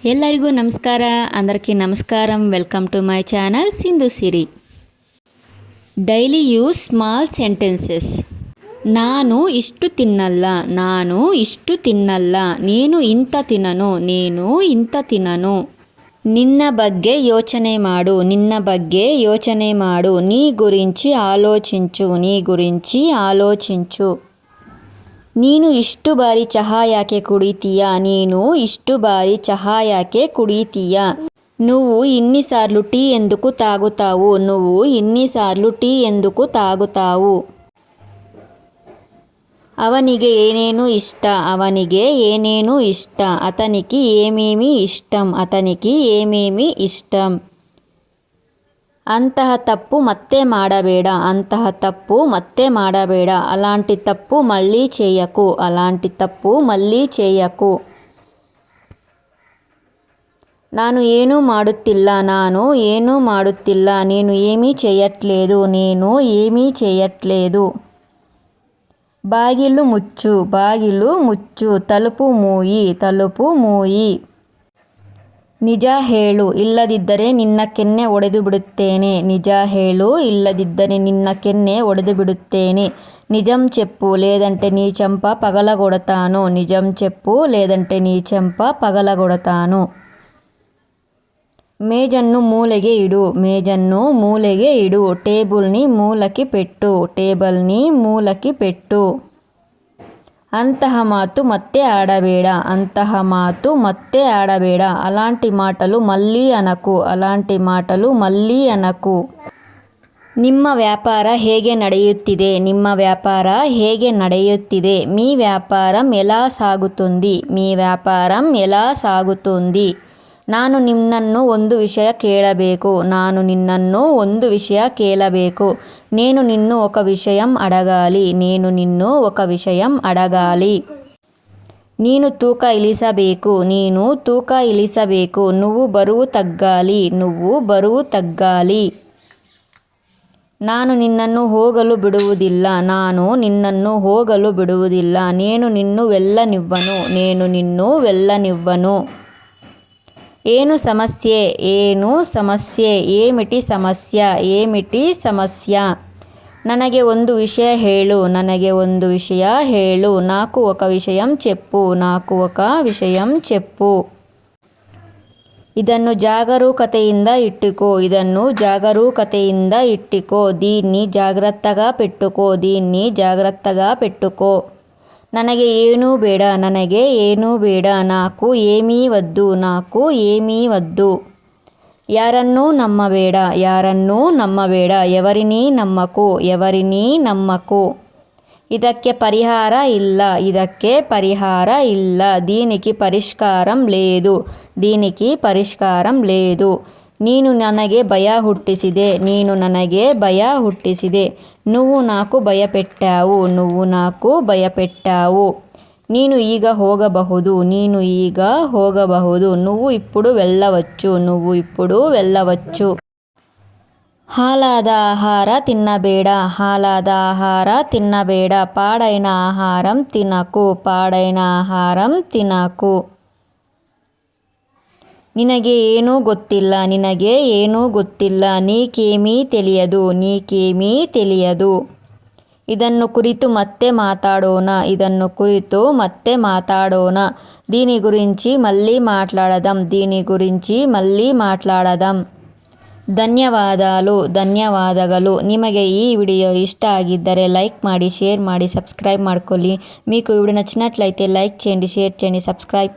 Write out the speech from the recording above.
ಎಲ್ಲರಿಗೂ ನಮಸ್ಕಾರ. అందరికీ నమస్కారం. Welcome to my channel Sindhu Siri. Daily use small sentences. ನಾನು ಇಷ್ಟು ತಿನ್ನಲ್ಲ, ನಾನು ಇಷ್ಟು ತಿನ್ನಲ್ಲ. ನೀನು ಇಂಥ ತಿನ್ನನು, ನೀನು ಇಂಥ ತಿನ್ನನು. ನಿನ್ನ ಬಗ್ಗೆ ಯೋಚನೆ ಮಾಡು, ನಿನ್ನ ಬಗ್ಗೆ ಯೋಚನೆ ಮಾಡು. నీ గురించి ఆలోచించు, నీ గురించి ఆలోచించు. ನೀನು ಇಷ್ಟು ಬಾರಿ ಚಹಾ ಯಾಕೆ ಕುಡಿತೀಯ, ನೀನು ಇಷ್ಟು ಬಾರಿ ಚಹಾ ಯಾಕೆ ಕುಡಿತೀಯ. నువ్వు ఇన్నిసార్లు టీ ఎందుకు తాగుతావు, నువ్వు ఇన్నిసార్లు టీ ఎందుకు తాగుతావు. ಅವನಿಗೆ ಏನೇನು ಇಷ್ಟ, ಅವನಿಗೆ ಏನೇನು ಇಷ್ಟ. అతనికి ఏమేమి ఇష్టం, అతనికి ఏమేమి ఇష్టం. ಅಂತಹ ತಪ್ಪು ಮತ್ತೆ ಮಾಡಬೇಡ, ಅಂತಹ ತಪ್ಪು ಮತ್ತೆ ಮಾಡಬೇಡ. అలాంటి తప్పు మళ్ళీ చేయకు, అలాంటి తప్పు మళ్ళీ చేయకు. ನಾನು ಏನೂ ಮಾಡುತ್ತಿಲ್ಲ, ನಾನು ಏನೂ ಮಾಡುತ್ತಿಲ್ಲ. నేను ఏమీ చేయట్లేదు, నేను ఏమీ చేయట్లేదు. బాగిలు ముచ్చు, బాగిలు ముచ్చు. తలుపు మూయి, తలుపు మూయి. ನಿಜ ಹೇಳು, ಇಲ್ಲದಿದ್ದರೆ ನಿನ್ನ ಕೆನ್ನೆ ಒಡೆದು ಬಿಡುತ್ತೇನೆ. ನಿಜ ಹೇಳು, ಇಲ್ಲದಿದ್ದರೆ ನಿನ್ನ ಕೆನ್ನೆ ಒಡೆದು ಬಿಡುತ್ತೇನೆ. నిజం చెప్పు, లేదంటే నీ చెంప పగలగొడతాను. నిజం చెప్పు, లేదంటే నీ చెంప పగలగొడతాను. మేజನ್ನು మూలಗೆ ఇడు, మేజನ್ನು మూలಗೆ ఇడు. టేబుల్ని మూలకి పెట్టు, టేబుల్ని మూలకి పెట్టు. అంತಹ మాತು ಮತ್ತೆ ఆడಬೇಡ, అంತಹ మాತು ಮತ್ತೆ ఆడಬೇಡ. అలాంటి మాటలు మళ్ళీ అనకు, అలాంటి మాటలు మళ్ళీ అనకు. ನಿಮ್ಮ ವ್ಯಾಪಾರ ಹೇಗೆ ನಡೆಯುತ್ತಿದೆ, ನಿಮ್ಮ ವ್ಯಾಪಾರ ಹೇಗೆ ನಡೆಯುತ್ತಿದೆ. మీ వ్యాపారం ఎలా సాగుతుంది, మీ వ్యాపారం ఎలా సాగుతుంది. ನಾನು ನಿನ್ನನ್ನು ಒಂದು ವಿಷಯ ಕೇಳಬೇಕು, ನಾನು ನಿನ್ನನ್ನು ಒಂದು ವಿಷಯ ಕೇಳಬೇಕು. నేను నిన్ను ఒక విషయం అడగాలి, నేను నిన్ను ఒక విషయం అడగాలి. ನೀನು ತೂಕ ಇಳಿಸಬೇಕು, ನೀನು ತೂಕ ಇಳಿಸಬೇಕು. నువ్వు బరువు తగ్గాలి, నువ్వు బరువు తగ్గాలి. ನಾನು ನಿನ್ನನ್ನು ಹೋಗಲು ಬಿಡುವುದಿಲ್ಲ, ನಾನು ನಿನ್ನನ್ನು ಹೋಗಲು ಬಿಡುವುದಿಲ್ಲ. నేను నిన్ను వెళ్ళనివ్వను, నేను నిన్ను వెళ్ళనివ్వను. ಏನು ಸಮಸ್ಯೆ, ಏನು ಸಮಸ್ಯೆ. ఏమిటి సమస్య, ఏమిటి సమస్య. ನನಗೆ ಒಂದು ವಿಷಯ ಹೇಳು, ನನಗೆ ಒಂದು ವಿಷಯ ಹೇಳು. నాకు ఒక విషయం చెప్పు, నాకు ఒక విషయం చెప్పు. ಇದನ್ನು ಜಾಗರೂಕತೆಯಿಂದ ಇಟ್ಟುಕೋ, ಇದನ್ನು ಜಾಗರೂಕತೆಯಿಂದ ಇಟ್ಟುಕೋ. దీన్ని జాగ్రత్తగా పెట్టుకో, దీన్ని జాగ్రత్తగా పెట్టుకో. ನನಗೆ ಏನೂ ಬೇಡ, ನನಗೆ ಏನೂ ಬೇಡ. నాకు ఏమీ వద్దు, నాకు ఏమీ వద్దు. ಯಾರನ್ನೂ ನಂಬಬೇಡ, ಯಾರನ್ನೂ ನಂಬಬೇಡ. ఎవరినీ నమ్మకు, ఎవరినీ నమ్మకు. ಇದಕ್ಕೆ ಪರಿಹಾರ ಇಲ್ಲ, ಇದಕ್ಕೆ ಪರಿಹಾರ ಇಲ್ಲ. దీనికి పరిష్కారం లేదు, దీనికి పరిష్కారం లేదు. ನೀನು ನನಗೆ ಭಯ ಹುಟ್ಟಿಸಿದೆ, ನೀನು ನನಗೆ ಭಯ ಹುಟ್ಟಿಸಿದೆ. నువ్వు నాకు భయపెట్టావు, నువ్వు నాకు భయపెట్టావు. ನೀನು ಈಗ ಹೋಗಬಹುದು, ನೀನು ಈಗ ಹೋಗಬಹುದು. నువ్వు ఇప్పుడు వెళ్ళవచ్చు, నువ్వు ఇప్పుడు వెళ్ళవచ్చు. ಹಾಲಾದ ಆಹಾರ ತಿನ್ನಬೇಡ, ಹಾಲಾದ ಆಹಾರ ತಿನ್ನಬೇಡ. పాడైన ఆహారం తినకు, పాడైన ఆహారం తినకు. ನಿನಗೆ ಏನೂ ಗೊತ್ತಿಲ್ಲ, ನಿನಗೆ ಏನೂ ಗೊತ್ತಿಲ್ಲ. నీకేమీ తెలియదు, నీకేమీ తెలియదు. ಇದನ್ನು ಕುರಿತು ಮತ್ತೆ మాట్లాడೋಣ, ಇದನ್ನು ಕುರಿತು ಮತ್ತೆ మాట్లాడೋಣ. దీని గురించి మళ్ళీ మాట్లాడదాం, దీని గురించి మళ్ళీ మాట్లాడదాం. ಧನ್ಯವಾದಾలు, ಧನ್ಯವಾದಗಳು. ನಿಮಗೆ ಈ ವಿಡಿಯೋ ఇష్ట ಆಗಿದ್ದರೆ లైక్ ಮಾಡಿ, షేర్ ಮಾಡಿ, సబ్స్క్రైబ్ ಮಾಡ್ಕೊಳ್ಳಿ. మీకు ఈ వీడియో నచ్చినట్లయితే లైక్ చేయండి, షేర్ చేయండి, సబ్స్క్రైబ్